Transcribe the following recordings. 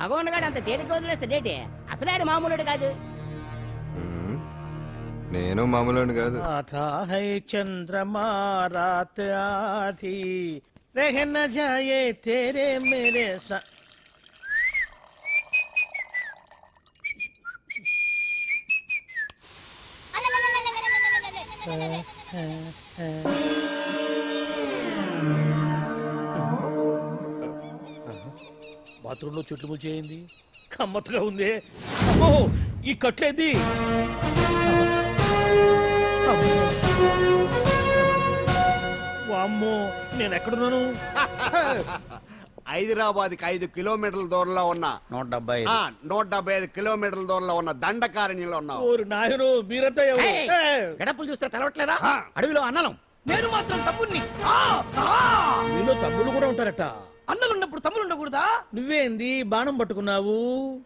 భగవాన్ గారు అంత తేలిక వదిలేస్తాడేటి? అసలు ఆడు మామూలుడు కాదు. నేను మామూలు కాదు. చంద్రమా రాత్ ఆధీ रहन जाए तेरे मेरे साथ. బాత్రూంలో చెట్లు ముల్చేయింది, కమ్మత్తుగా ఉంది. అమ్మో, ఈ కట్లేంది? వామ్మో, నేను ఎక్కడున్నాను? హైదరాబాద్కి 5 కిలోమీటర్ల దూరంలో ఉన్న 175 కిలోమీటర్ల దూరంలో ఉన్న దండకారణ్యంలో ఉన్నావు. ఓరి నాయను, మీరంతా గడపలు చూస్తే తెలవట్లేదా? అడవిలో అన్నలం. నేను మాత్రం తమ్ముణ్ణి. మీలో తమ్ముళ్ళు కూడా ఉంటారట. అన్నలున్నప్పుడు తమ్ముళ్ళు ఉండకూడదా? నువ్వేంది బాణం పట్టుకున్నావు?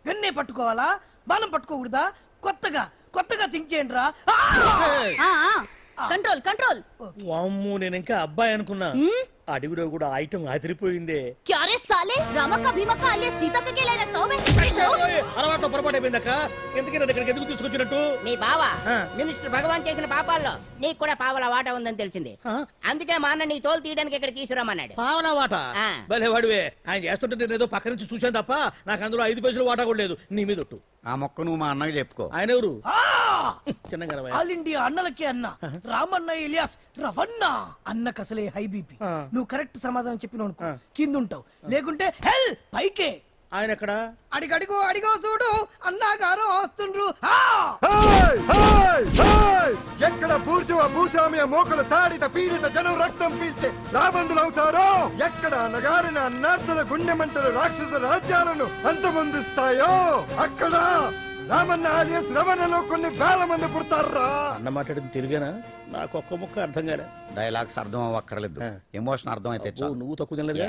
గన్నే పట్టుకోవాలా, బాణం పట్టుకోకూడదా? కొత్తగా థింక్ చేయండి రా. Control control. వామ్మో, నేను ఇంకా అబ్బాయి అనుకున్నా. అడవిలో కూడా ఐటమ్ అదిరిపోయిందే. క్యారే సాలే, రామక్క భీమక్క అలియా సీతక్క కే లే రస్తావు మే. అలవాట్లో పొరపాటు అయిపోయిందక్క. ఎందుకు నన్ను ఇక్కడికి ఎందుకు తీసుకొచ్చినట్టు? మీ బావ మినిస్టర్ భగవాన్ చేసిన పాపాల్లో నీకు కూడా పావలా వాటా ఉందని తెలిసింది. అందుకే మా అన్న నీ తోలు తీయడానికి ఇక్కడ తీసుకురామన్నాడు. పావలా వాటా? భలే వాడివే. ఆయన చేస్తుంటే నేను ఏదో పక్క నుంచి చూశాను తప్ప నాకు అందులో 5 పైసలు వాటా కూడా లేదు. నీ మీద ఒట్టు. ఆ మొక్క నువ్వు మా అన్నకి చెప్పుకో. ఆయన ఎవరు? చిన్నగా ఆల్ ఇండియా అన్నలకి అన్న రామన్న ఇలియాస్ రవన్న. అన్నకు అసలే హై బీపీ. నువ్వు కరెక్ట్ సమాధానం చెప్పిన కింద ఉంటావు, లేకుంటే హెల్ పైకే. ఆయన ఎక్కడ? అడిగో చూడు, అన్నగారు వస్తుండ్రు. ఎక్కడ బూర్జువా భూస్వామ్య మోకలు తాడిత పీడిత జనం రక్తం పీల్చే రాబందులవుతారో, ఎక్కడ నగారిన అన్నార్థుల గుండె మంటలు రాక్షస రాజ్యాలను అంతమొందిస్తాయో, అక్కడ రామన్న ఆలియస్ రవణలో కొన్ని వేల మంది పుడతారా. అన్న మాట్లాడింది తెలుగేనా? నాకు ఒక్క ముక్క అర్థం కాలే. డైలాగ్స్ అర్థం అవ్వక్కర్లేదు, ఎమోషన్ అర్థం అయితే నువ్వు తక్కువ తినలేదు.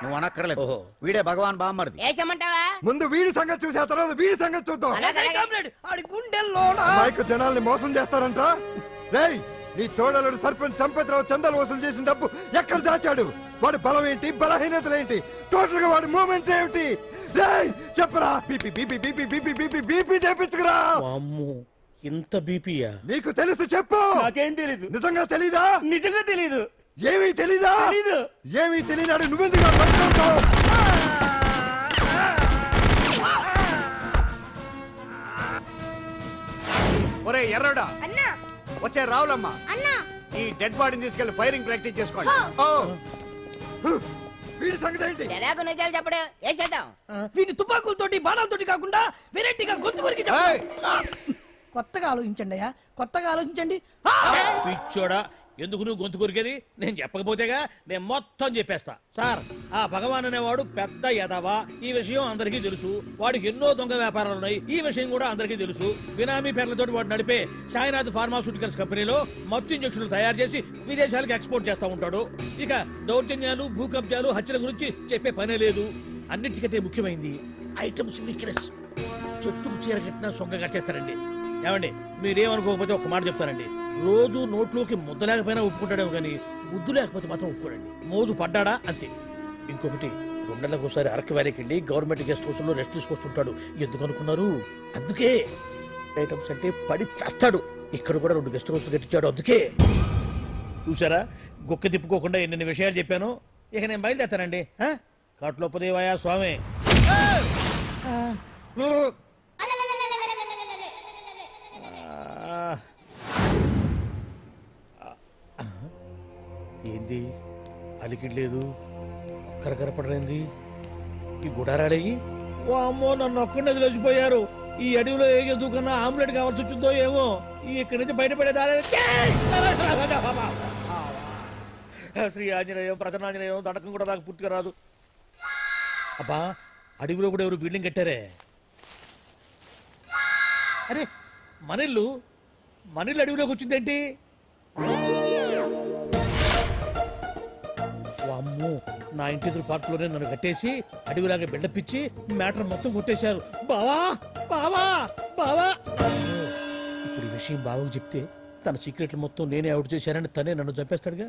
నువ్వు అనక్కర్లేదు. వీడే భగవాన్ బామ్మర్ది. ఏసమంటావా? ముందు వీడి సంగతి చూసి ఆ తర్వాత వీడి సంగతి చూద్దాం. మైకు జనాల్ని మోసం చేస్తారంట. రేయ్, నీ తోడలుడు సర్పంచ్ సంపత్ రావు చందాలు వసూలు చేసిన డబ్బు ఎక్కడ దాచాడు? వాడి బలం ఏంటి, బలహీనతలేంటి, టోటల్ గా వాడి మూమెంట్స్ ఏమిటి? రేయ్ చెప్పరా. BP BP BP BP BP BP తెప్పించుకురా. ఇంత బీపీయా? నీకు తెలుసు చెప్పు. నాకేం తెలీదు. నిజంగా తెలీదా? నిజంగా తెలీదు. ఏమీ తెలీదా? ఏమీ తెలియనాడు నువ్వెందుకు పట్టుకుంటావు? ఒరే ఎర్రడా, అన్నా వచ్చే రావులమ్మ, అన్నా ఈ డెడ్ బాడీని తీసుకెళ్లి ఫైరింగ్ ప్రాక్టీస్ చేసుకోండి. వీడి సంగతి ఏంటి? ఎలాగో నిజాలు చెప్పడు. వేసేద్దాం. వీని తుపాకులతోటి బాణాలతోటి కాకుండా వెరైటీగా గొంతు వరకు కొత్తగా ఆలోచించండి అయ్యా, కొత్తగా ఆలోచించండి. పిచ్చోడా, ఎందుకు నువ్వు గొంతు కొరికేది? నేను చెప్పకపోతేగా నేను మొత్తం చెప్పేస్తా. సార్, ఆ భగవాన్ అనేవాడు పెద్ద యదవా, ఈ విషయం అందరికీ తెలుసు. వాడికి ఎన్నో దొంగ వ్యాపారాలు ఉన్నాయి, ఈ విషయం కూడా అందరికీ తెలుసు. బినామీ పేర్లతో వాడు నడిపే సాయినాథ్ ఫార్మాస్యూటికల్స్ కంపెనీలో మత్తు ఇంజక్షన్లు తయారు చేసి విదేశాలకు ఎక్స్పోర్ట్ చేస్తూ ఉంటాడు. ఇక దౌర్జన్యాలు, భూకబ్జాలు, హత్యల గురించి చెప్పే పనే లేదు. అన్నిటికంటే ముఖ్యమైంది ఐటమ్స్ వీక్నెస్. చెట్టుకు చీర కట్టినా సొంగగా చేస్తారండి. ఏమండి, మీరేమనుకోకపోతే ఒక మాట చెప్తానండి. రోజు నోట్లోకి ముద్ద లేకపోయినా ఒప్పుకుంటాడేమో కానీ ముద్దు లేకపోతే మాత్రం ఒప్పుకోడండి. మోజు పడ్డాడా అంతే. ఇంకొకటి, 2 నెలలకు ఒకసారి అరకు వ్యాలీకి వెళ్ళి గవర్నమెంట్ గెస్ట్ హౌస్ లో రెస్ట్ తీసుకొస్తుంటాడు. ఎందుకు అనుకున్నారు? అందుకే. ఐటమ్స్ అంటే పడి చేస్తాడు. ఇక్కడ కూడా 2 గెస్ట్ హౌస్ కట్టించాడు. అందుకే. చూసారా, గుక్క తిప్పుకోకుండా ఎన్ని విషయాలు చెప్పాను. ఇక నేను బయలుదేరుతానండి. కాట్లోపదేవాయా స్వామి. ఏంది అలికిడ్లేదు, కరకరపడలేంది ఈ గుడారాడయ్యి? ఓ అమ్మో, నన్ను ఒక్కడిని వదిలేసిపోయారు. ఈ అడవిలో ఏ జంతువుకన్నా ఆమ్లెట్ కావాల్సి వచ్చిందో ఏమో. ఇక్కడి నుంచి బయటపడేదారే. శ్రీ ఆంజనేయం, ప్రసన్నాంజనేయం, తడకం కూడా నాకు పూర్తిగా రాదు. అబ్బా, అడవిలో కూడా ఎవరు బిల్డింగ్ కట్టారే? అరే, మనిల్లు అడవిలోకి వచ్చిందేంటి? అమ్మో, నా ఇంటి ఎదురు పార్కులోనే నన్ను కట్టేసి అడవిలాగా బిల్డపిచ్చి మ్యాటర్ మొత్తం కొట్టేశారు. బావా బావా బావా. ఇప్పుడు ఈ విషయం బావకు చెప్తే తన సీక్రెట్లు మొత్తం నేనే అవుట్ చేశానని తనే నన్ను చంపేస్తాడుగా.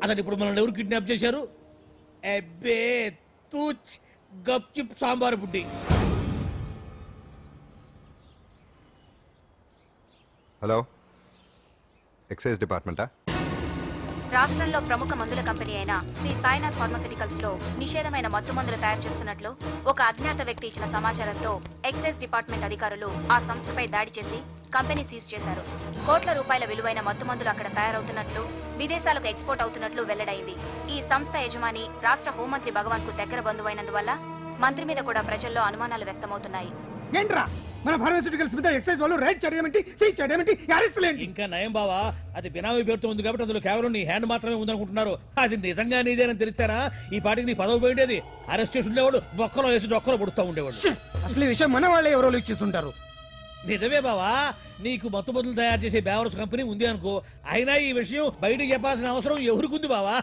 అసలు ఇప్పుడు మనల్ని ఎవరు కిడ్నాప్ చేశారు? అబ్బే తూచ్ గప్చిప్ సాంబార్ బుడ్డి. హలో, ఎక్సైజ్ డిపార్ట్మెంటా? రాష్ట్రంలో ప్రముఖ మందుల కంపెనీ అయిన శ్రీ సాయినాథ్ ఫార్మాస్యూటికల్స్ లో నిషేధమైన మత్తు మందులు తయారు చేస్తున్నట్లు ఒక అజ్ఞాత వ్యక్తి ఇచ్చిన సమాచారంతో ఎక్సైజ్ డిపార్ట్మెంట్ అధికారులు ఆ సంస్థపై దాడి చేసి కంపెనీ సీజ్ చేశారు. కోట్ల రూపాయల విలువైన మత్తు మందులు అక్కడ తయారవుతున్నట్లు, విదేశాలకు ఎక్స్పోర్ట్ అవుతున్నట్లు వెల్లడైంది. ఈ సంస్థ యజమాని రాష్ట్ర హోంమంత్రి భగవాన్ కు దగ్గర బంధువైనందువల్ల మంత్రి మీద కూడా ప్రజల్లో అనుమానాలు వ్యక్తమవుతున్నాయి. ఏంట్రా మన ఫార్మాస్యూటికల్స్ మీద ఎక్సైజ్ వాళ్ళు రైడ్ చేయడమేంటి, సీజ్ చేయడమేంటి, అరెస్ట్ లేంటి? ఇంకా నయం బావా, అది బినామీ పేరుతో ఉంది కాబట్టి అందులో కేవలం నీ హ్యాండ్ మాత్రమే ఉందనుకుంటున్నారు. అది నిజంగా నీదేనని తెలిస్తారా ఈ పాటికి నీ పదవి పోయిండేది. అరెస్ట్ చేసి ఉండేవాడు, బొక్కలో వేసి డొక్కలో పుడుతూ ఉండేవాడు. అసలు ఈ విషయం మన వాళ్ళే ఎవరో ఇచ్చేస్తుంటారు. నిజమే బావా, నీకు మత్తు మందులు తయారు చేసే బేవర్స్ కంపెనీ ఉంది అనుకో, అయినా ఈ విషయం బయటకు చెప్పాల్సిన అవసరం ఎవరికుంది బావా?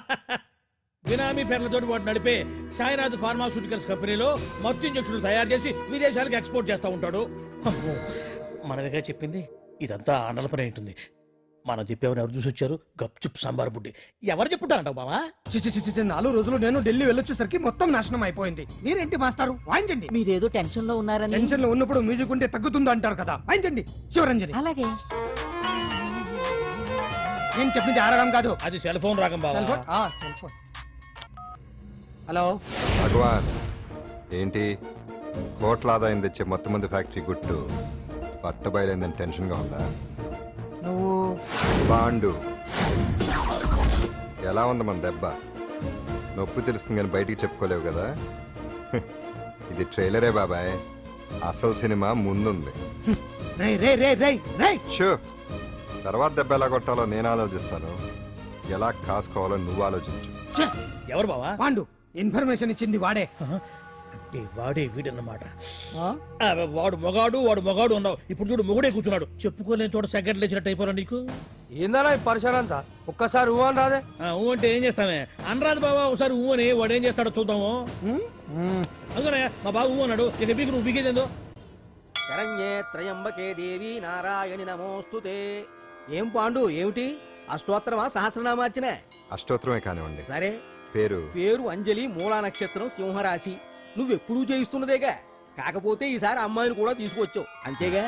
బినామీ పేర్లతో వాడు నడిపే సాయినాథ్ ఫార్మాస్యూటికల్స్ కంపెనీలో మత్తు ఇంజక్షన్లు తయారు చేసి విదేశాలకు ఎక్స్పోర్ట్ చేస్తూ ఉంటాడు. మనమేగా చెప్పింది, ఇదంతా ఆండల పని ఉంటుంది. మనం చెప్పేవని ఎవరు చూసి వచ్చారు? గప్చుప్ సాంబార్ బుడ్డి. ఎవరు చెప్పుంటారంటావు బావా? 4 రోజులు నేను ఢిల్లీ వెళ్ళొచ్చేసరికి మొత్తం నాశనం అయిపోయింది. మీరేంటి మాస్టారు, వాయించండి. మీరేదో టెన్షన్ లో ఉన్నారని. టెన్షన్ లో ఉన్నప్పుడు మ్యూజిక్ ఉంటే తగ్గుతుంది అంటారు కదా, వాయించండి శివరంజని. అలాగే. నేను చెప్పింది ఆడడం కాదు, అది సెల్ ఫోన్ రాగం బావా. Cell phone. హలో భగవాన్, ఏంటి కోట్ల ఆదాయం తెచ్చే మొత్తం మంది ఫ్యాక్టరీ గుట్టు పట్టబయలైందని టెన్షన్ గా ఉందా? నువ్వు బాండు ఎలా ఉంది మన దెబ్బ? నొప్పి తెలుస్తుంది కానీ బయటికి చెప్పుకోలేవు కదా. ఇది ట్రైలరే బాబాయ్, అసలు సినిమా ముందుంది. షో, తర్వాత దెబ్బ ఎలా కొట్టాలో నేను ఆలోచిస్తాను, ఎలా కాసుకోవాలో నువ్వు ఆలోచించు. ఎవరు బావా? పాండు. ఇన్ఫర్మేషన్ ఇచ్చింది వాడే. అంటే వాడే వీడన్నమాట. వాడు మొగాడు అన్నావు, ఇప్పుడు చూడు మొగుడే కూర్చున్నాడు. చెప్పుకోలేని చోట సెకండ్ లేచినట్టు అయిపోరా నీకు. ఏందన్నా ఈ పరిసరం అంతా? ఒక్కసారి ఊ అని రాదే. ఊ అంటే ఏం చేస్తామే? అనరాదు బాబా, ఒకసారి ఊ అని. వాడు ఏం చేస్తాడో చూద్దాము. అందుకనే మా బాబు ఊ అన్నాడు, ఇక బీకు నువ్వు బీకేదేందో. శరణ్యే త్రయంబకే దేవి నారాయణి నమోస్తుతే. ఏం పాండు, ఏమిటి అష్టోత్తరమా సహస్రనామార్చన? అష్టోత్తరమే కానివ్వండి. సరే, పేరు అంజలి, మూలా నక్షత్రం, సింహరాశి. నువ్వెప్పుడూ చేయిస్తున్నదేగా, కాకపోతే ఈసారి అమ్మాయిని కూడా తీసుకొచ్చావు అంతేగా.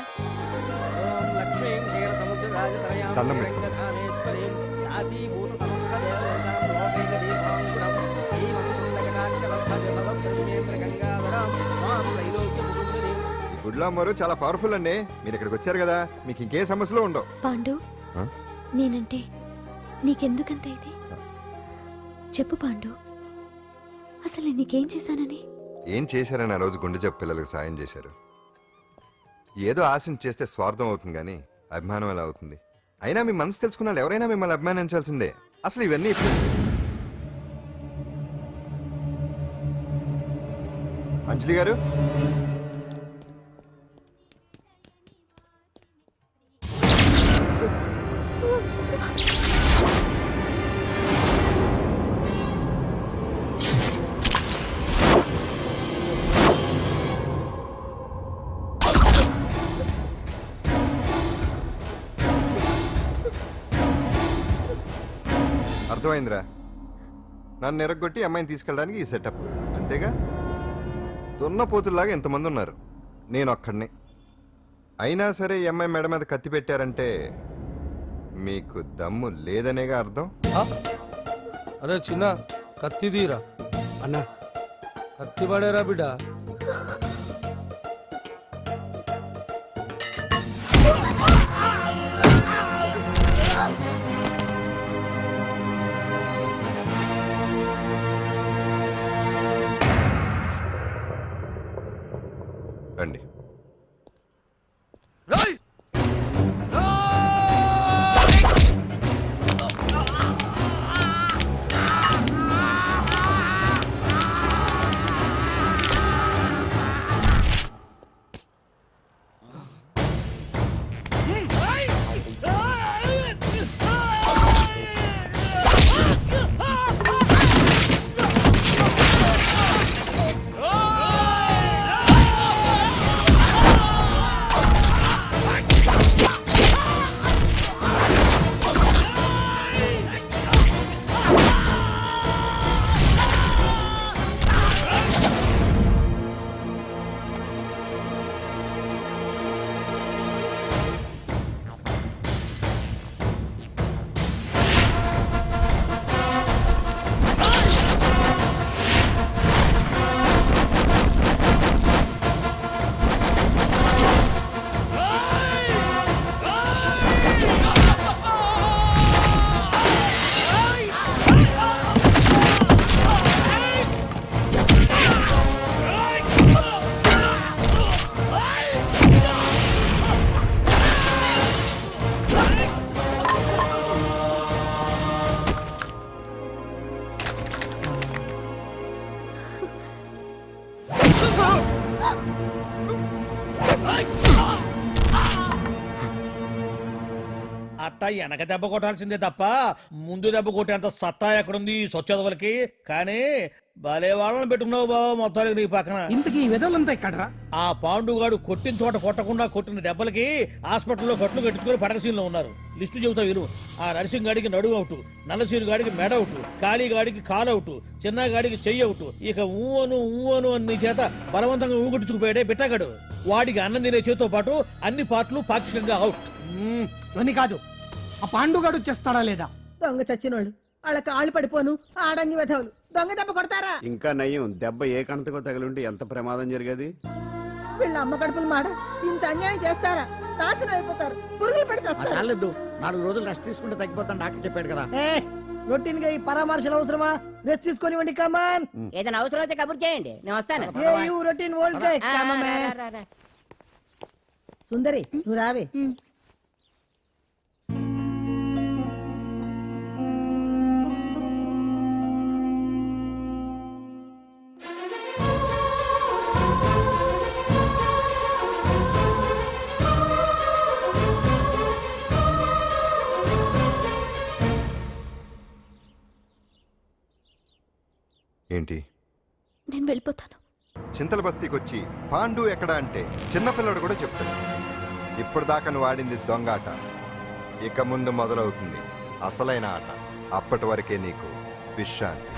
లక్ష్మీం క్షీర సముద్ర రాజతనయాం రంగధామేశ్వరీం దాసీభూత సమస్త దేవతాం లోకైక దీపాంకురం శ్రీమంతులకటాక్షలబ్ధజలవం ధర్మేంద్ర గంగాధరం మాం త్రైలోక్య ముకుందిని. ఈ గుడ్లో అమ్మరు చాలా పవర్ఫుల్ అండి. మీరు ఇక్కడికి వచ్చారు కదా, మీకు ఇంకే సమస్యలు ఉండవు. పాండు, నేనంటే నీకెందుకంత ఇది? చెప్పు పాండు, అసలు నీకేం చేశానని? ఏం చేశారని ఆ రోజు గుండె జబ్బు పిల్లలకు సాయం చేశారు. ఏదో ఆశించి చేస్తే స్వార్థం అవుతుంది కానీ అభిమానం ఎలా అవుతుంది? అయినా మీ మనసు తెలుసుకున్న వాళ్ళు ఎవరైనా మిమ్మల్ని అభిమానించాల్సిందే. అసలు ఇవన్నీ అంజలి గారు, అర్థమైందిరా. నన్ను ఎరగొట్టి అమ్మాయిని తీసుకెళ్ళడానికి ఈ సెటప్ అంతేగా. దున్నపోతుల్లాగా ఎంతమంది ఉన్నారు, నేను ఒక్కడిని. అయినా సరే ఈ అమ్మాయి మెడ మీద కత్తి పెట్టారంటే మీకు దమ్ము లేదనేగా అర్థం. అరే చిన్న, కత్తి తీరా అన్నా, కత్తి పడేరా బిడ్డ. రండి. అట్ట వెనక దెబ్బ కొట్టాల్సిందే తప్ప ముందు దెబ్బ కొట్టేంత సత్తా ఎక్కడుంది సొచ్చదవలకి. కానీ భలే వాళ్ళని పెట్టుకున్నావు బాబా మొత్తానికి నీ పక్కన. ఇంతకీ వెదలంతా ఇక్కడరా? ఆ పాండుగాడు కొట్టిన చోట కొట్టకుండా కొట్టిన దెబ్బలకి హాస్పిటల్లో కట్లు కట్టుకుని పడకసీల్లో ఉన్నారు. లిస్టు చెబుతా విను. ఆ నరసింగ్ గాడికి నడువు అవుట్, నల్లసీరు గాడికి మెడ అవుట్, కాళీ గాడికి కాలు అవుట్, చిన్న గాడికి చెయ్యి అవుట్. ఇక ఊవను అని నీ చేత బలవంతంగా ఊగుట్టుకుపోయాడే బిట్టగాడు. వాడికి అన్నం తినే చేతితో పాటు అన్ని పార్ట్లు పాక్షికంగా అవుట్. అని కాదు, ఆ పాండుగాడు చేస్తాడా లేదా? దొంగ చచ్చినోళ్ళు వాళ్ళ కాళ్ళు పడిపోను ఆడంగి వెధవులు దొంగ దెబ్బ కొడతారా? ఇంకా నయ్యం, దెబ్బ ఏ కణతకో తగిలింటే ఎంత ప్రమాదం జరిగేది. వీళ్ళ అమ్మ కడుపులు మాడ ఇంత అన్యాయం చేస్తారా? నాశనం అయిపోతారు, పురుగులు పడి చేస్తారు. 4 రోజులు రెస్ట్ తీసుకుంటే తగ్గిపోతాను డాక్టర్ చెప్పాడు కదా. రొటీన్ గా ఈ పరామర్శలు అవసరమా? రెస్ట్ తీసుకొని కమాన్. ఏదైనా అవసరం అయితే కబుర్ చేయండి, నేను వస్తాను. రొటీన్ ఓల్డ్ గై కమాన్. సుందరి నువ్వు రావే. ఏంటి? నేను వెళ్ళిపోతాను. చింతల బస్తీకి వచ్చి పాండు ఎక్కడ అంటే చిన్నపిల్లడు కూడా చెప్తాడు. ఇప్పటిదాకా నువ్వు ఆడింది దొంగ ఆట, ఇక ముందు మొదలవుతుంది అసలైన ఆట. అప్పటి వరకే నీకు విశ్రాంతి.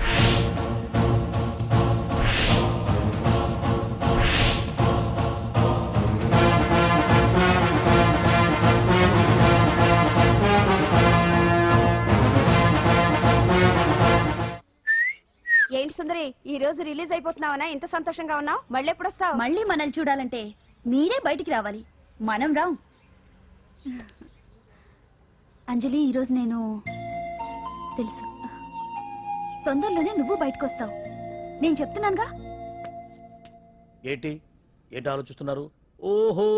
ఏంటి సుందరి, ఈ రోజు రిలీజ్ అయిపోతున్నావనా? ఇంత సంతోషంగా ఉన్నావు? మళ్ళీ ఎప్పుడు వస్తావు? మళ్ళీ మనల్ని చూడాలంటే మీరే బయటికి రావాలి, మనం రాం. అంజలి, ఈరోజు నేను తెలుసు, తొందరలోనే నువ్వు బయటకు వస్తావు, నేను చెప్తున్నానుగా. ఏంటి ఆలోచిస్తున్నారు? ఓహో,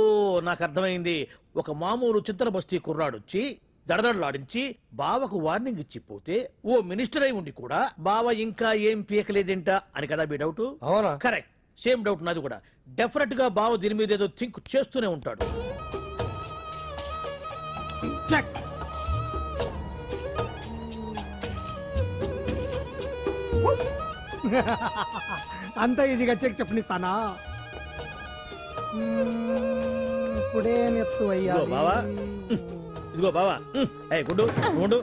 నాకు అర్థమైంది. ఒక మామూలు చింతల బస్తీ కుర్రాడొచ్చి దడదడలాడించి బావకు వార్నింగ్ ఇచ్చిపోతే ఓ మినిస్టర్ అయి ఉండి కూడా బావ ఇంకా ఏం పీకలేదేంట అని కదా మీ డౌట్? అవునా? కరెక్ట్, సేమ్ డౌట్ నాది కూడా. డెఫినెట్ గా బావ దీని మీద ఏదో థింక్ చేస్తూనే ఉంటాడు. అంత ఈజీగా చెక్ చెప్పనిస్తానా? ఇప్పుడే నెత్తు అయ్యా బావా. ఇదిగో బావా, గుడ్డు ఉండు.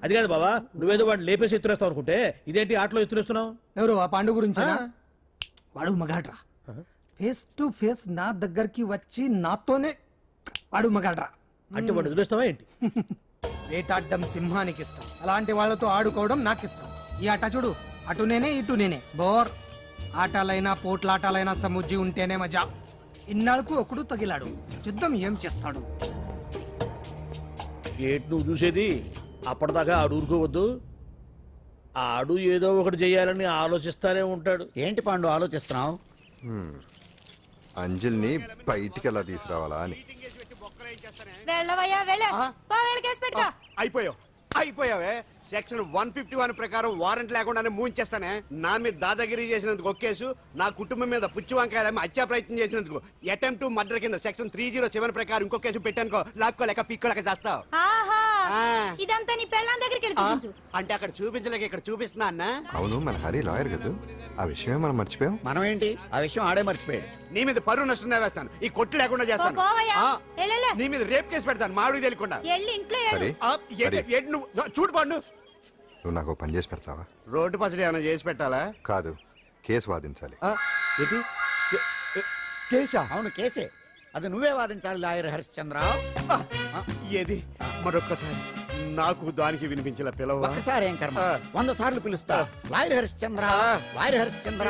అది కాదు బావా, నువ్వేదో వాడిని లేపేసి ఎత్తురేస్తావు అనుకుంటే ఇదేంటి ఆటలో ఎత్తురేస్తున్నావు? ఎవరు? ఆ పాండు గురించి? వాడు మగాడ్రా, ఫేస్ టు ఫేస్ నా దగ్గరికి వచ్చి నాతోనే వాడు మగాడ్రా. అంటే వాడు ఎదురేస్తావా ఏంటి? వేటాడ్డం సింహానికి ఇష్టం, అలాంటి వాళ్ళతో ఆడుకోవడం నాకు ఇష్టం. ఈ ఆట చూడు, అటు నేనే ఇటు నేనే. బోర్ ఆటలైనా పోట్లాటాలైనా సముజ్జి ఉంటేనే మజా. ఇన్నాళ్ళకు ఒకడు తగిలాడు, యుద్ధం ఏం చేస్తాడు? ఏంటి నువ్వు చూసేది? అప్పటిదాకా ఆడు ఊరుకోవద్దు. ఆడు ఏదో ఒకటి చేయాలని ఆలోచిస్తానే ఉంటాడు. ఏంటి పాండు ఆలోచిస్తున్నావు? అంజలిని బయటికి ఎలా తీసుకురావాలా అని. అయిపోయావే. సెక్షన్ 151 ప్రకారం వారెంట్ లేకుండానే మూయించేస్తానే. నా మీద దాదాగిరి చేసినందుకు ఒక కేసు, నా కుటుంబం మీద పుచ్చి వంకాయలేమో హత్యా ప్రయత్నం చేసినందుకు అటెంప్ట్ టు మర్డర్ కింద సెక్షన్ 307 ప్రకారం ఇంకో కేసు పెట్టానుకో, లాక్కోలేక పిక్కోలేక చేస్తావు. ఇదంతా నీ పెళ్ళాం దగ్గరికి వెళ్ళి అంటే అక్కడ చూపించలేక ఇక్కడ చూపిస్తున్నా అన్న. అవును, మన హరి లాయర్ కదా, ఆ విషయమే మనం మర్చిపోయాం. మనం ఏంటి ఆ విషయం ఆడే మర్చిపోయాడు. నీ మీద పరువు నష్టం వేస్తాను, ఈ కొట్టు లేకుండా చేస్తాను. నీ మీద రేప్ కేసు పెడతాను మాడు తెలియకుండా. చూడు పండు, నువ్వు నాకు పని చేసి పెడతావా? రోడ్డు పచ్చడి ఏమైనా చేసి పెట్టాలా? కాదు, కేసు వాదించాలి. కేసా? అవును కేసే, అది నువ్వే వాదించాలి లాయర్ హరిశ్చంద్ర. ఏది మరొక్కసారి నాకు దానికి వినిపించిన పిలవ. ఒక్కసారి ఏం కర్మ, 100 సార్లు పిలుస్తా. Lawyer Harishchandra, lawyer Harishchandra,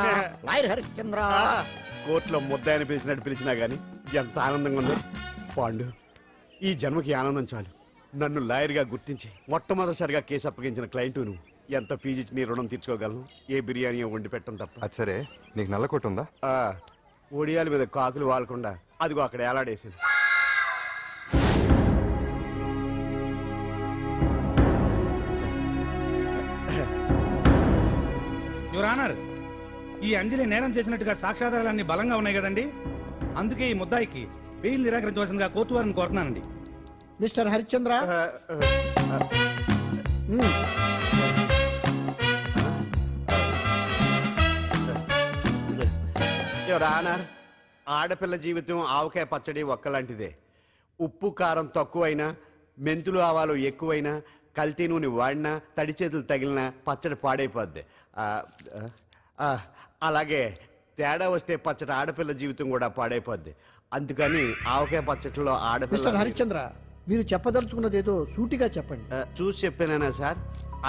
lawyer Harishchandra. కోర్టులో ముద్దాయని పిలిచినట్టు పిలిచినా గానీ ఎంత ఆనందంగా ఉంది పాండు. ఈ జన్మకి ఆనందం చాలు. నన్ను లాయర్గా గుర్తించి మొట్టమొదటిసారిగా కేసు అప్పగించిన క్లయింట్ నువ్వు. ఎంత ఫీజు ఇచ్చి నీ రుణం తీర్చుకోగలను? ఏ బిర్యానీ వండి పెట్టడం తప్ప. అది సరే, నీకు నల్ల కొట్టు ఉందా? ఒడియాల మీద కాకులు వాలకుండా అదిగో అక్కడ ఏలాడేసింది. యువర్ ఆనర్, ఈ అంజలి నేరం చేసినట్టుగా సాక్ష్యాధారాలన్నీ బలంగా ఉన్నాయి కదండి. అందుకే ఈ ముద్దాయికి బెయిల్ నిరాకరించవలసిందిగా కోర్టు వారిని కోరుతున్నానండి. ఏంటి? మిస్టర్ హరిశ్చంద్ర, యువర్ ఆనర్, ఆడపిల్ల జీవితం ఆవకాయ పచ్చడి ఒక్కలాంటిదే. ఉప్పు కారం తక్కువైనా, మెంతులు ఆవాలు ఎక్కువైనా, కల్తీ నూనె వాడినా, తడి చేతులు తగిలినా పచ్చడి పాడైపోద్ది. అలాగే తేడా వస్తే పచ్చడి ఆడపిల్ల జీవితం కూడా పాడైపోద్ది. అందుకని ఆవకాయ పచ్చడిలో ఆడపిల్ల. మిస్టర్ హరిశ్చంద్ర, మీరు చెప్పదలుచుకున్నది ఏదో సూటిగా చెప్పండి. చూసి చెప్పానా సార్?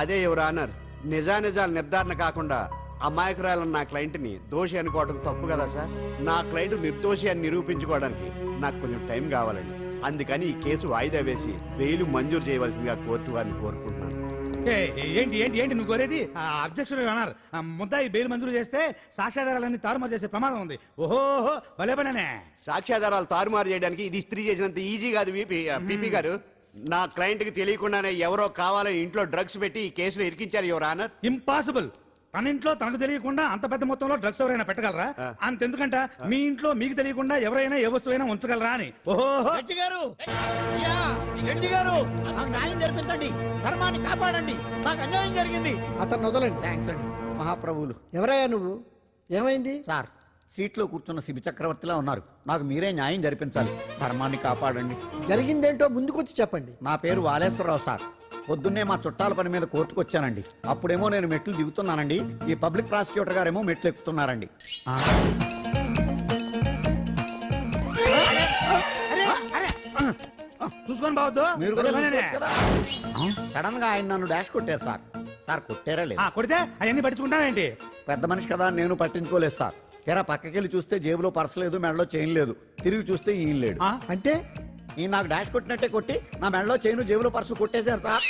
అదే యువర్ ఆనర్, నిజానిజాలు నిర్ధారణ కాకుండా అమాయకురాలను నా క్లయింట్ని దోషి అనుకోవడం తప్పు కదా సార్. నా క్లయింట్ నిర్దోషి అని నిరూపించుకోవడానికి నాకు కొంచెం టైం కావాలండి. అందుకని ఈ కేసు వాయిదా వేసి బెయిల్ మంజూరు చేయవలసిందిగా కోర్టు వారిని కోరుకుంటున్నాను. ఏంటి ఏంటి ఏంటి నువ్వు కోరేది? అబ్జెక్షన్ అన్నారు. ముద్దాయి బెయిల్ మంజూరు చేస్తే సాక్ష్యాధారాలన్నీ తారుమారు చేసే ప్రమాదం ఉంది. ఓహో భలే పనే. సాక్ష్యాధారాలు తారుమారు చేయడానికి ఇది ఇస్త్రీ చేసినంత ఈజీ కాదు పీపీ గారు. నా క్లయింట్ కి తెలియకుండానే ఎవరో కావాలని ఇంట్లో డ్రగ్స్ పెట్టి ఈ కేసులో ఇరికించారు యువర్ ఆనర్. ఇంపాసిబుల్. తన ఇంట్లో తనకు తెలియకుండా అంత పెద్ద మొత్తంలో డ్రగ్స్ ఎవరైనా పెట్టగలరా? అంతెందుకంట మీ ఇంట్లో మీకు తెలియకుండా ఎవరైనా ఏ వస్తువైనా ఉంచగలరా అని. ఓహో న్యాయం జరిపించండి, ధర్మాన్ని కాపాడండి, నాకు అన్యాయం జరిగింది. అతను వదలండి. థ్యాంక్స్ అండి మహాప్రభువులు. ఎవరయ్యా నువ్వు? ఏమైంది సార్? సీట్లో కూర్చున్న శిబి చక్రవర్తిలా ఉన్నారు. నాకు మీరే న్యాయం జరిపించాలి, ధర్మాన్ని కాపాడండి. జరిగిందేంటో ముందుకొచ్చి చెప్పండి. నా పేరు వాలేశ్వరరావు సార్. పొద్దున్నే మా చుట్టాల పని మీద కోర్టుకు వచ్చానండి. అప్పుడేమో నేను మెట్లు దిగుతున్నానండి, ఈ పబ్లిక్ ప్రాసిక్యూటర్ గారేమో మెట్లు ఎక్కుతున్నారండి. చూసుకొని బావద్దు. సడన్ గా ఆయన నన్ను డాష్ కొట్టారు సార్. సార్ కొట్టారా లేదు? కొడితే అవన్నీ పట్టించుకుంటావేంటి? పెద్ద మనిషి కదా నేను పట్టించుకోలేదు సార్. తెరా పక్కకెళ్ళి చూస్తే జేబులో పర్స్ లేదు, మెడలో చైన్ లేదు. తిరిగి చూస్తే ఈయన లేడు. అంటే ఈ నాకు డాష్ కొట్టినట్టే కొట్టి నా మెడలో చైను జేబులో పర్సు కొట్టేశారు సార్.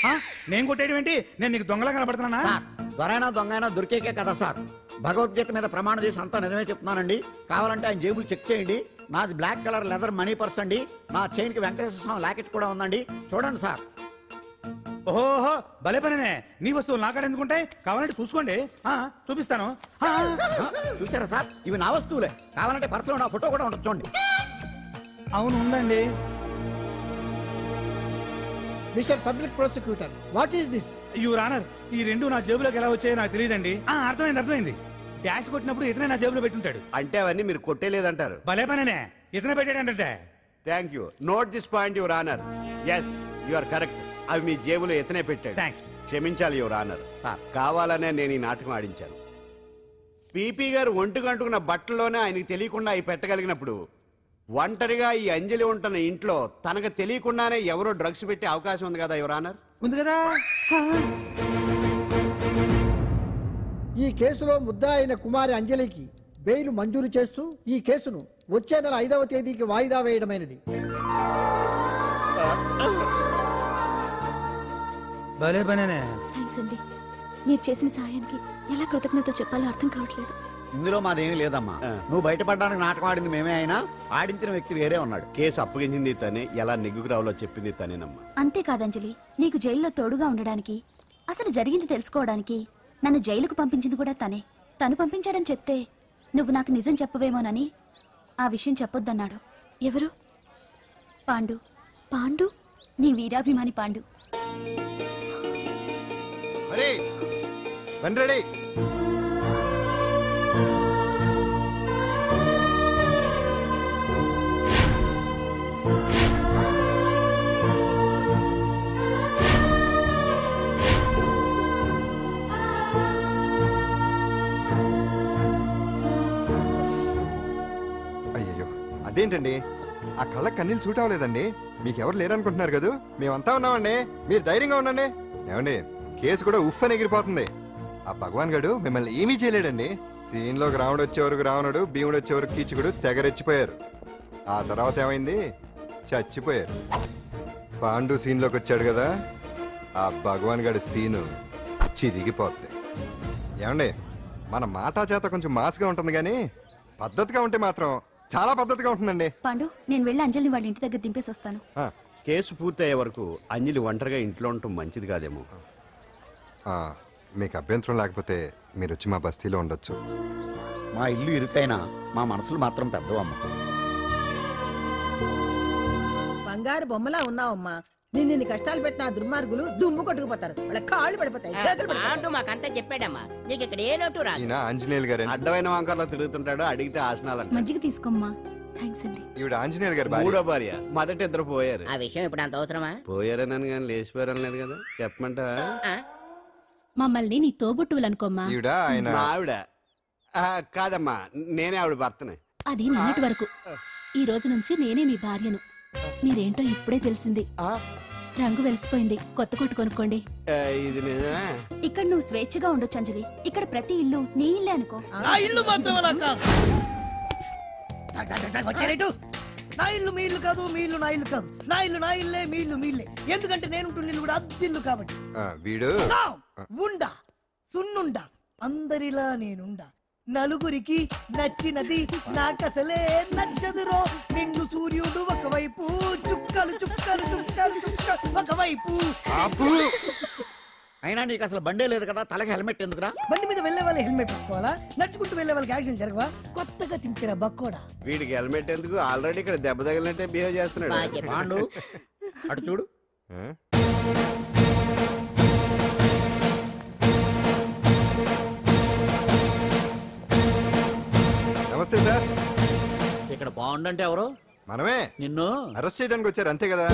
నేను కొట్టేయడం ఏంటి? నేను నీకు దొంగలా కనబడుతున్నా? సార్ దొరైనా దొంగైనా దొరికేకే కదా సార్. భగవద్గీత మీద ప్రమాణం చేసి అంతా నిజమే చెప్తున్నానండి. కావాలంటే ఆయన జేబులు చెక్ చేయండి. నాది black colour leather money purse అండి. నా చైన్ కి వెంకటేశ్వర స్వామి లాకెట్ కూడా ఉందండి, చూడండి సార్. ఓహో భలే పనే. నీ వస్తువులు నాకాడ ఎందుకుంటాయి? కావాలంటే చూసుకోండి, చూపిస్తాను. చూసారా సార్, ఇవి నా వస్తువులే. కావాలంటే పర్సులో నా ఫోటో కూడా ఉండదు, చూడండి. అవును ఉందండి. Mister public prosecutor, what is this? Your honour, ఈ రెండు నా జేబులోకి ఎలా వచ్చాయో నాకు తెలియదండి. అర్థమైంది. డాష్ కొట్టినప్పుడు ఇతనే నా జేబులో పెట్టుంటాడు. అంటే అవన్నీ మీరు కొట్టేలేదంటారు? భలే పనే, ఇతనే పెట్టాడంటే. Thank you. Note this point your honour. Yes you are correct. అవి మీ జేబులో ఎత్తనే పెట్టాడు. థ్యాంక్స్. క్షమించాలి యువర్ ఆనర్. సార్ కావాలనే నేను ఈ నాటకం ఆడించాను. పీపీ గారు ఒంటికంటుకున్న బట్టల్లోనే ఆయనకి తెలియకుండా అవి పెట్టగలిగినప్పుడు ఒంటరిగా ఈ అంజలి ఉంటున్న ఇంట్లో తనకు తెలియకుండానే ఎవరో డ్రగ్స్ పెట్టే అవకాశం ఉంది కదా యువర్ ఆనర్. ఉంది కదా. ఈ కేసులో ముద్దా అయిన కుమారి అంజలికి బెయిల్ మంజూరు చేస్తూ ఈ కేసును వచ్చే నెల 5వ తేదీకి వాయిదా వేయడమైనది. భలే పనే. థ్యాంక్స్ అండి, మీరు చేసిన సహాయానికి ఎలా కృతజ్ఞతలు చెప్పాలో అర్థం కావట్లేదు. ఇందులో మాదేమీ లేదమ్మా. నువ్వు బయటపడడానికి నాటకం ఆడింది మేమే అయినా ఆడించిన వ్యక్తి వేరే ఉన్నాడు. కేసు అప్పగించింది తనే, ఎలా నెగ్గుకు రావాలో చెప్పింది తనేనమ్మా. అంతేకాదంజలి, నీకు జైల్లో తోడుగా ఉండడానికి, అసలు జరిగింది తెలుసుకోవడానికి నన్ను జైలుకు పంపించింది కూడా తనే. తను పంపించాడని చెప్తే నువ్వు నాకు నిజం చెప్పవేమోనని ఆ విషయం చెప్పొద్దన్నాడు. ఎవరు? పాండు. పాండు, నీ వీరాభిమాని పాండు. అయ్యో అదేంటండి, ఆ కళ్ళ కన్నీళ్ళు సూట్ అవ్వలేదండి. మీకెవరు లేరనుకుంటున్నారు కదా, మేమంతా ఉన్నామండి. మీరు ధైర్యంగా ఉండండి. ఏమండి, కేసు కూడా ఉఫ్ అని ఎగిరిపోతుంది. ఆ భగవాన్ గడు మిమ్మల్ని ఏమీ చేయలేడండి. సీన్లోకి రావణుడు వచ్చే వరకు రావణుడు, భీముడు వచ్చే వరకు కీచుకుడు తెగరెచ్చిపోయారు. ఆ తర్వాత ఏమైంది? చచ్చిపోయారు. పాండు సీన్లోకి వచ్చాడు కదా, ఆ భగవాన్ గడి సీను చిరిగిపోద్ది. ఏమండి, మన మాటా చేత కొంచెం మాస్గా ఉంటుంది కానీ పద్ధతిగా ఉంటే మాత్రం చాలా పద్ధతిగా ఉంటుందండి. పాండు, నేను వెళ్ళి అంజలిని వాళ్ళ ఇంటి దగ్గర దింపేసి వస్తాను. కేసు పూర్తయ్యే వరకు అంజలి ఒంటరిగా ఇంట్లో ఉండటం మంచిది కాదేమో. మీకు అభ్యంతరం లేకపోతే మీరు వచ్చి మా బస్తీలో ఉండొచ్చు. మా ఇల్లు ఇరుకైనా మా మనసులు మాత్రం పెద్దవమ్మ. బంగారు బొమ్మలా ఉన్నావమ్మా. నిన్ను కష్టాలు పెట్టిన ఆ దుర్మార్గులు దుమ్ము కొట్టుకుపోతారు. వాళ్ళ కాళ్ళు పడిపోతాయి, చేతులు పడిపోతాయి. అంటూ మాకంతా చెప్పాడమ్మా. నీకు ఇక్కడ ఏ లోటు రాదు. ఆంజనేయులు గారు అడ్డమైన వంకర్లో తిరుగుతుంటాడు. అడిగితే ఆసనాలు మజ్జిగ తీసుకోమ్మా. థ్యాంక్స్ అండి. ఈవిడ ఆంజనేయులు గారు మూడో భార్య. మొదట ఇద్దరు పోయారు. ఆ విషయం ఇప్పుడు అంత అవసరమా? పోయారనని కానీ లేచిపోయారని లేదు కదా. చెప్పమంటా? మమ్మల్ని నీ తోబుట్టువులు అనుకోమ్మా. ఈవిడ ఆయన ఆవిడ కాదమ్మా, నేనే ఆవిడ భర్తనే. అది నిన్నటి వరకు. ఈ రోజు నుంచి నేనే మీ భార్యను. మీరేంటో ఇప్పుడే తెలిసింది. రంగు వెలిసిపోయింది, కొత్త కొట్టు కొనుక్కోండి. ఇది నిజమే. ఇక్కడ నువ్వు స్వేచ్ఛగా ఉండొచ్చు అంజలి. ఇక్కడ ప్రతి ఇల్లు నీ ఇల్లే అనుకో. నా ఇల్లు మాత్రం అలా కాదు. వచ్చారేటు? నా ఇల్లు మీ ఇల్లు కాదు, మీ ఇల్లు నా ఇల్లు కాదు. నా ఇల్లు నా ఇల్లే, మీ ఇల్లు మీ ఇల్లే. ఎందుకంటే నేను ఇల్లు కూడా అద్దిల్లు కాబట్టి. వీడు ఉండా సున్నుండా అందరిలా నేనుండా. నలుగురికి నచ్చినది నాకసలే నచ్చదురో. నిన్ను సూర్యుడు ఒకవైపు, చుక్కలు చుక్కలు చుక్కలు చుక్కలు ఒకవైపు. అయినా నీకు అసలు బండే లేదు కదా, తలకి హెల్మెట్ ఎందుకురా? బండి మీద వెళ్లే వాళ్ళు హెల్మెట్ పెట్టుకోవాలా? నడుచుకుంటూ వెళ్లే వాళ్ళకి యాక్సిడెంట్ జరగవా? కొత్తగా తింటారా బక్కోడా? వీడికి హెల్మెట్ ఎందుకు? ఆల్రెడీ ఇక్కడ దెబ్బ తగిలినట్టే బిహేవ్ చేస్తున్నాడు. పాండు అటు చూడు. నమస్తే సార్. ఇక్కడ పాండు అంటే ఎవరు? మనమే. నిన్ను అరెస్ట్ చేయడానికి వచ్చారు అంతే కదా?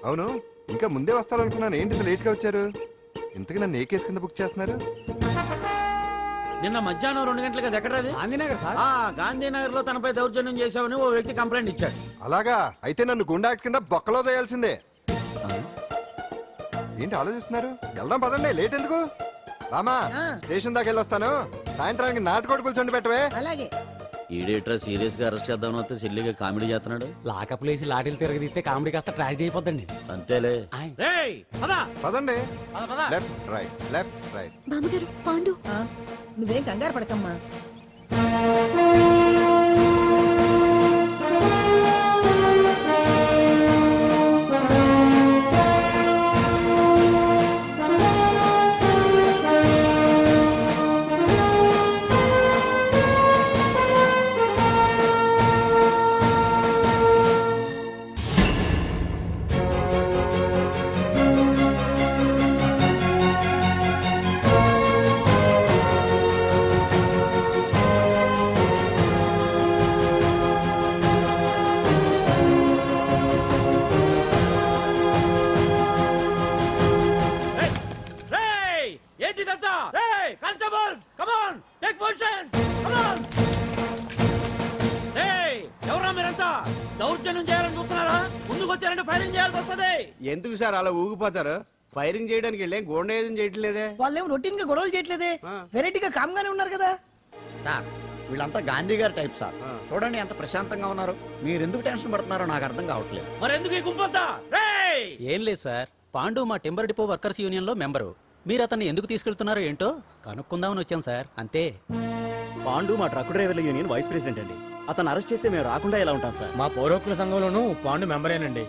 అవును, ఇంకా ముందే వస్తారనుకున్నాను. ఏంటి లేట్ గా వచ్చారు? ఇంతకు నన్ను ఏ కేసు కింద బుక్ చేస్తున్నారు? నిన్న మధ్యాహ్నం 2 గంటలకు అది ఎక్కడ? గాంధీనగర్ సార్. గాంధీనగర్ లో తనపై దౌర్జన్యం చేశామని ఓ వ్యక్తి కంప్లైంట్ ఇచ్చాడు. అలాగా? అయితే నన్ను గుండా యాక్ట్ కింద బొక్కలో చేయాల్సిందే. ఏంటి ఆలోచిస్తున్నారు? వెళ్దాం పదండి, లేట్ ఎందుకు? రామా, స్టేషన్ దాకా వెళ్ళొస్తాను. సాయంత్రానికి నాటుకోడి పులుసు వండి పెట్టవే. అలాగే. ఈడేట్రా సీరియస్ గా అరెస్ట్ చేద్దాం వస్తే సిల్లిగా కామెడీ చేస్తున్నాడు. లాకప్ లేసి లాఠీలు తిరగదీస్తే కామెడీ కాస్త ట్రాజడీ అయిపోద్దండి. అంతేలే. పదండి. Left right, left right. బామ్మగారు, పాండు. నువ్వేం కంగారు పడకమ్మా. దౌర్జన్యం చేయాలని చూస్తున్నారా? ముందుకు వచ్చారంటే ఫైరింగ్ చేయాల్సి వస్తుంది. ఎందుకు సార్ అలా ఊగిపోతారు? ఫైరింగ్ చేయడానికి వెళ్ళే గోండేజం చేయట్లేదే. వాళ్ళేమో రొటీన్ గా గొడవలు చేయట్లేదే. వెరైటీగా కామ్ గానే ఉన్నారు కదా సార్. వీళ్ళంతా గాంధీ గారి టైప్ సార్. చూడండి ఎంత ప్రశాంతంగా ఉన్నారు. మీరు ఎందుకు టెన్షన్ పడుతున్నారో నాకు అర్థం కావట్లేదు. మరి ఎందుకు ఈ గుంపంతా? ఏం లేదు సార్, పాండు మా టింబర్ డిపో వర్కర్స్ యూనియన్ లో మెంబరు. మీరు అతన్ని ఎందుకు తీసుకెళ్తున్నారో ఏంటో కనుక్కుందామని వచ్చాం సార్, అంతే. పాండు మా ట్రక్ డ్రైవర్ల యూనియన్ వైస్ ప్రెసిడెంట్ అండి. అతను అరెస్ట్ చేస్తే మేము రాకుండా ఎలా ఉంటాం సార్? మా పౌరోక్ల సంఘంలోనూ పాండు మెంబరేనండి.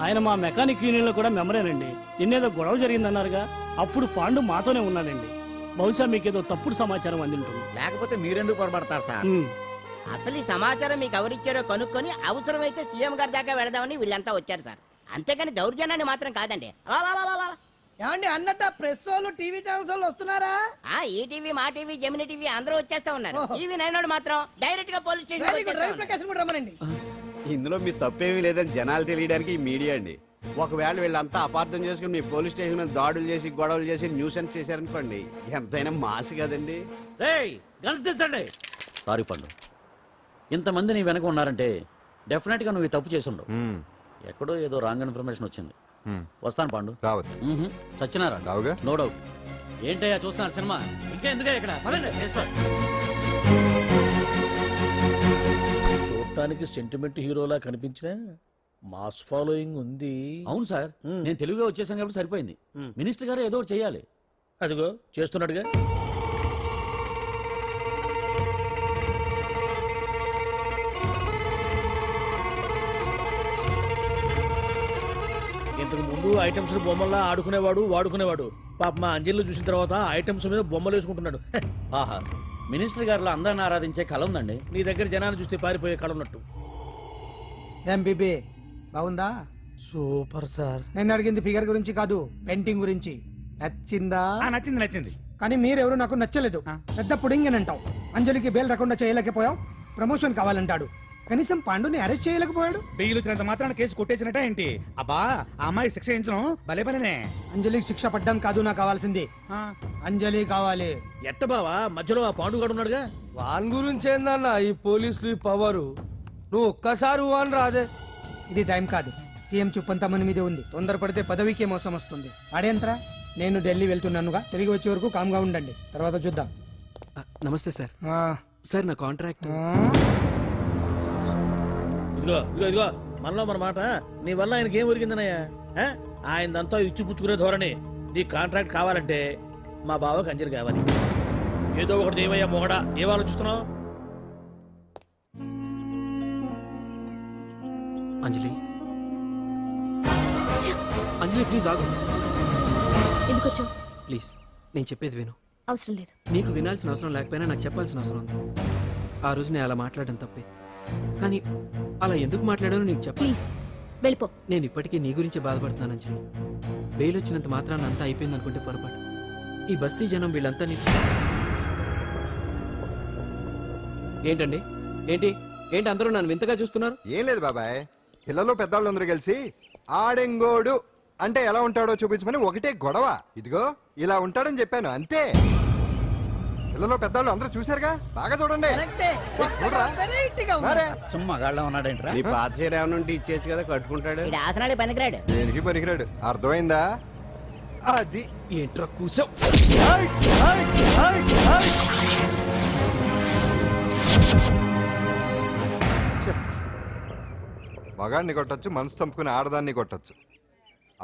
ఆయన మా మెకానిక్ యూనియన్ లో కూడా మెంబరేనండి. నిన్నేదో గొడవ జరిగిందన్నారుగా, అప్పుడు పాండు మాతోనే ఉన్నాడండి. బహుశా మీకేదో తప్పుడు సమాచారం అందింటుంది. లేకపోతే మీరెందుకు పొరపడతారు సార్? అసలు ఈ సమాచారం మీకు ఎవరిచ్చారో కనుక్కొని అవసరమైతే సీఎం గారి దాకా వెళదామని వీళ్ళంతా వచ్చారు సార్. అంతేకాని దౌర్జన్యాన్ని మాత్రం కాదండి. ఏమండి అన్నట్ట ప్రెస్ వాళ్ళు టీవీ ఛానల్స్ వాళ్ళు వస్తున్నారా? ఈ టీవీ, మా టీవీ, జెమిని టీవీ అందరూ వచ్చేస్తా ఉన్నారు. టీవీ నైన్ మాత్రం డైరెక్ట్ గా పోలీస్ స్టేషన్. ఇందులో మీ తప్పేమీ లేదని జనాలు తెలియడానికి ఈ మీడియా అండి. ఒకవేళ వీళ్ళంతా అపార్థం చేసుకుని మీ పోలీస్ స్టేషన్ మీద దాడులు చేసి గొడవలు చేసి న్యూసెన్స్ చేశారనుకోండి, ఎంతైనా మాసి కదండి. సారీ పండు, ఇంతమంది నీ వెనక ఉన్నారంటే డెఫినెట్ గా నువ్వు తప్పు చేసి ఉండవు. ఎక్కడో ఏదో రాంగ్ ఇన్ఫర్మేషన్ వచ్చింది. వస్తాను పాండు. చచ్చినారా? No doubt. ఏంటయ్యా చూస్తున్నారు సినిమా? ఇంకా ఎందుకే ఇక్కడ? చూడటానికి సెంటిమెంట్ హీరోలా కనిపించిన మాస్ ఫాలోయింగ్ ఉంది. అవును సార్, నేను తెలుగుగా వచ్చేసాను కాబట్టి సరిపోయింది. మినిస్టర్ గారు ఏదో ఒకటి చేయాలి. అదిగో చేస్తున్నాడుగా. ఇంతకు ముందు ఐటమ్స్ బొమ్మల్లా ఆడుకునేవాడు, వాడుకునేవాడు. పాప మా అంజలిలో చూసిన తర్వాత ఐటమ్స్ మీద బొమ్మలు వేసుకుంటున్నాడు. ఆహా, మినిస్టర్ గారిలో అందరిని ఆరాధించే కళ ఉందండి. నీ దగ్గర జనాన్ని చూస్తే పారిపోయే కళ ఉన్నట్టు. ఎంబీబీ బాగుందా? Super sir. నేను అడిగింది ఫిగర్ గురించి కాదు, పెయింటింగ్ గురించి. నచ్చిందా? నచ్చింది నచ్చింది. కానీ మీరెవరు నాకు నచ్చలేదు. పెద్ద పుడింగ్ అంటావు. అంజలికి బెయిల్ రాకుండా చేయలేకపోయావు, ప్రమోషన్ కావాలంటాడు. కనీసం పాండుని అరెస్ట్ చేయలేకపోయాడు. బెయిల్ వచ్చినంత మాత్రాన కేసు కొట్టేసినట్ట ఏంటి? అబ్బా ఆ అమ్మాయి శిక్ష వేయించడం భలే పనినే. అంజలికి శిక్ష పడ్డం కాదు నాకు కావాల్సింది, అంజలి కావాలి. ఎట్ట బావా మధ్యలో ఆ పాండుగాడు ఉన్నాడుగా. వాన్ గురించి ఏందన్నా ఈ పోలీసులు ఈ పవరు? నువ్వు ఒక్కసారి వాన్ రాదే. ఇది టైం కాదు, సీఎం చూపంతా మన మీదే ఉంది. తొందరపడితే పదవికే మోసం వస్తుంది. అడేంతరా, నేను ఢిల్లీ వెళ్తున్నానుగా, తిరిగి వచ్చే వరకు కామ్గా ఉండండి, తర్వాత చూద్దాం. నమస్తే సార్. సార్ నా కాంట్రాక్ట్. ఇదిగో ఇదిగో ఇదిగో మనలో మన మాట. నీ వల్ల ఆయనకి ఏం ఒరిగిందనయ్యా? ఆయనదంతా ఇచ్చిపుచ్చుకునే ధోరణి. నీ కాంట్రాక్ట్ కావాలంటే మా బావకి అంజలి కావాలి. ఏదో ఒకటి ఏమయ్యా మొగడా, ఏం ఆలోచిస్తున్నావు? అంజలి అంజలి ప్లీజ్ ఆగు. ఎందుకు వచ్చావు? ప్లీజ్ నేను చెప్పేది విను. అవసరం లేదు. నీకు వినాల్సిన అవసరం లేకపోయినా నాకు చెప్పాల్సిన అవసరం ఉంది. ఆ రోజు నేను అలా మాట్లాడడం తప్పే, కానీ అలా ఎందుకు మాట్లాడానో నీకు చెప్ప. ప్లీజ్ వెళ్ళిపో. నేను ఇప్పటికీ నీ గురించి బాధపడుతున్నాను అంజలి. బెయిల్ వచ్చినంత మాత్రాన అంతా అయిపోయింది అనుకుంటే పొరపాటు. ఈ బస్తీ జనం వీళ్ళంతా ఏంటండి ఏంటి ఏంటి అందరూ నన్ను వింతగా చూస్తున్నారు? ఏం లేదు బాబాయ్, పిల్లలు పెద్దవాళ్ళందరూ కలిసి ఆడెంగోడు అంటే ఎలా ఉంటాడో చూపించమని ఒకటే గొడవ. ఇదిగో ఇలా ఉంటాడని చెప్పాను అంతే. పిల్లలు పెద్దవాళ్ళు అందరూ చూశారుగా, బాగా చూడండి. చుమ్మగాళ్ళ ఉన్నాడేంట్రా? నీ పాత చీర ఏమైనా ఉంటే ఇచ్చేచ్చు కదా, కట్టుకుంటాడు. ఆసనాడే పనికిరాడు. దేనికి పనికిరాడు, అర్థమైందా? అది ఏంట్రా కూసావ్? మగాడిని కొట్టచ్చు, మనసు చంపుకుని ఆడదాన్ని కొట్టచ్చు.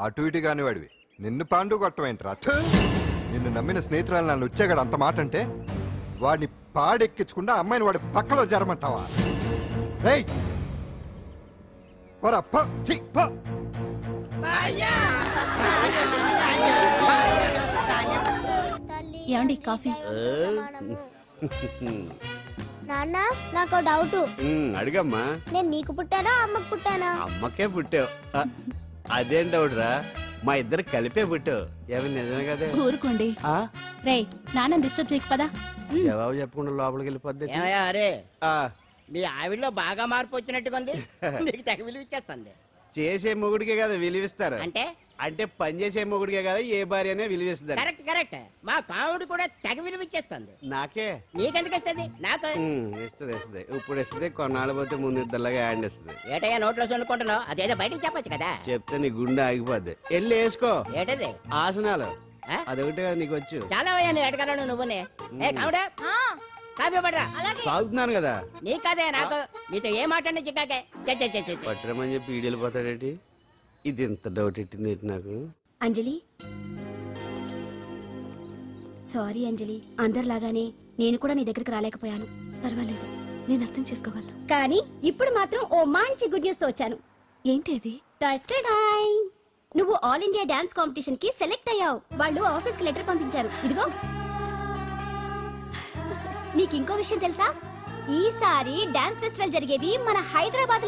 అటు ఇటు కాని వాడివి నిన్ను పాండు కొట్టమేంట్రా? నిన్ను నమ్మిన స్నేహితురాలు నన్ను వచ్చాగాడు అంత మాట అంటే వాడిని పాడెక్కించకుండా అమ్మాయిని వాడి పక్కలో జరమంటావా? ఏమండి కాఫీ? నాన్న నాకు డౌట్. అడిగమ్మా. నేను నీకు పుట్టానా అమ్మకు పుట్టానా? అమ్మకే పుట్టావు. అదేం డౌట్ రా, మా ఇద్దరు కలిపే పుట్టావు. ఏమి నిజమే కదా? ఊరుకోండి రే, నాన్న డిస్టర్బ్ చేయకు పదా. జవాబు చెప్పకుండా లోపలికి వెళ్ళిపోద్ది. అరే నీ ఆవిడలో బాగా మార్పు వచ్చినట్టుగా ఉంది. నీకు తెగ విలువ ఇచ్చేస్తుంది. చేసే మొగుడికే కదా విలువిస్తారు. అంటే అంటే పని చేసే మొగుడికే కదా ఏ భార్య అనే విలువిస్తారు. Correct correct. మా కావుడు కూడా తెగ విలువ ఇచ్చేస్తుంది. నాకే? నీకెందుకు ఇస్తుంది? నాకు ఇస్తుంది ఇస్తుంది. ఇప్పుడు ఇస్తుంది, కొన్నాళ్ళు పోతే ముందు ఇద్దరులాగా హ్యాండ్ ఇస్తుంది. ఏటయ్యా నోట్లో చల్లుకుంటున్నావు? అదేదో బయటికి చెప్పొచ్చు కదా. చెప్తే నీ గుండె ఆగిపోద్ది. వెళ్ళి వేసుకో. ఏటది? ఆసనాలు. అదొకటి కదా నీకు వచ్చు. చాలా అయ్యా నువ్వు ఎడగలను. నువ్వునే కావుడా కాఫీ పడరా. తాగుతున్నాను కదా. నీ కదే నాకు. నీతో ఏ మాట్లాడి చిక్కాకే పట్టరమని చెప్పి ఈడు వెళ్ళిపోతాడేటి? ఇది ఎంత డౌట్ ఎట్టింది నాకు. అంజలి సారీ అంజలి, అందరిలాగానే నేను కూడా నీ దగ్గరికి రాలేకపోయాను. పర్వాలేదు, నేను అర్థం చేసుకోగలను. కానీ ఇప్పుడు మాత్రం ఓ మంచి గుడ్ న్యూస్ తో వచ్చాను. ఏంటి అది? నువ్వు ఆల్ ఇండియా డాన్స్ కాంపిటీషన్ కి సెలెక్ట్ అయ్యావు. వాళ్ళు ఆఫీస్ కి లెటర్ పంపించారు. ఇదిగో. నీకు ఇంకో విషయం తెలుసా? ఈసారి డాన్స్ ఫెస్టివల్ జరిగేది మన హైదరాబాద్